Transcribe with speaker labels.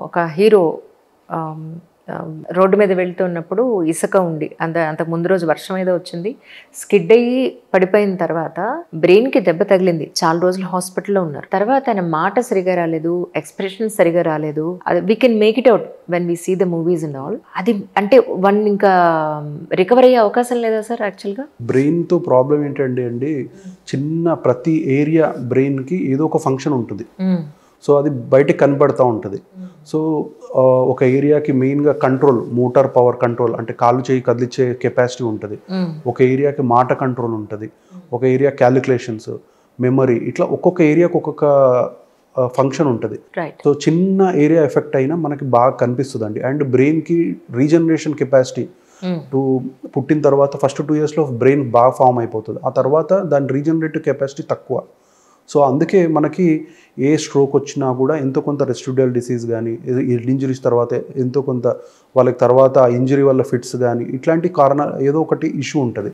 Speaker 1: ఒక hero road మీద వెళ్తున్నప్పుడు ఇసుక ఉండి అంతకు ముందు రోజు వర్షం ఏదో వచ్చింది, స్కిడ్ అయ్యి పడిపోయిన తర్వాత బ్రెయిన్కి దెబ్బ తగిలింది, చాలా రోజులు హాస్పిటల్లో ఉన్నారు. తర్వాత ఆయన మాట సరిగా రాలేదు, ఎక్స్ప్రెషన్ సరిగా రాలేదు. We can make it out when we see the movies and all. అది అంటే వన్ ఇంకా రికవర్ అయ్యే అవకాశం లేదా సార్? యాక్చువల్గా
Speaker 2: బ్రెయిన్తో ప్రాబ్లం ఏంటంటే అండి, చిన్న ప్రతి ఏరియా బ్రెయిన్కి ఏదో ఒక ఫంక్షన్ ఉంటుంది. సో అది బయటకు కనబడుతూ ఉంటుంది. సో ఒక ఏరియాకి మెయిన్గా కంట్రోల్, మోటార్ పవర్ కంట్రోల్ అంటే కాళ్ళు చేయి కదిలిచ్చే కెపాసిటీ ఉంటుంది. ఒక ఏరియాకి మాట కంట్రోల్ ఉంటుంది. ఒక ఏరియా క్యాలిక్యులేషన్స్, మెమరీ, ఇట్లా ఒక్కొక్క ఏరియాకి ఒక్కొక్క ఫంక్షన్ ఉంటుంది. సో చిన్న ఏరియా ఎఫెక్ట్ అయినా మనకి బాగా కనిపిస్తుంది అండి. అండ్ బ్రెయిన్కి రీజనరేషన్ కెపాసిటీ పుట్టిన తర్వాత ఫస్ట్ 2 yearsలో బ్రెయిన్ బాగా ఫామ్ అయిపోతుంది. ఆ తర్వాత దాని రీజనరేటివ్ కెపాసిటీ తక్కువ. సో అందుకే మనకి ఏ స్ట్రోక్ వచ్చినా కూడా ఎంతో కొంత రెసిడ్యూయల్ డిసీజ్ కానీ, ఇంజరీస్ తర్వాత ఎంతో కొంత వాళ్ళకి తర్వాత ఇంజరీ వల్ల ఫిట్స్ కానీ, ఇట్లాంటి కారణాలు ఏదో ఒకటి ఇష్యూ ఉంటుంది.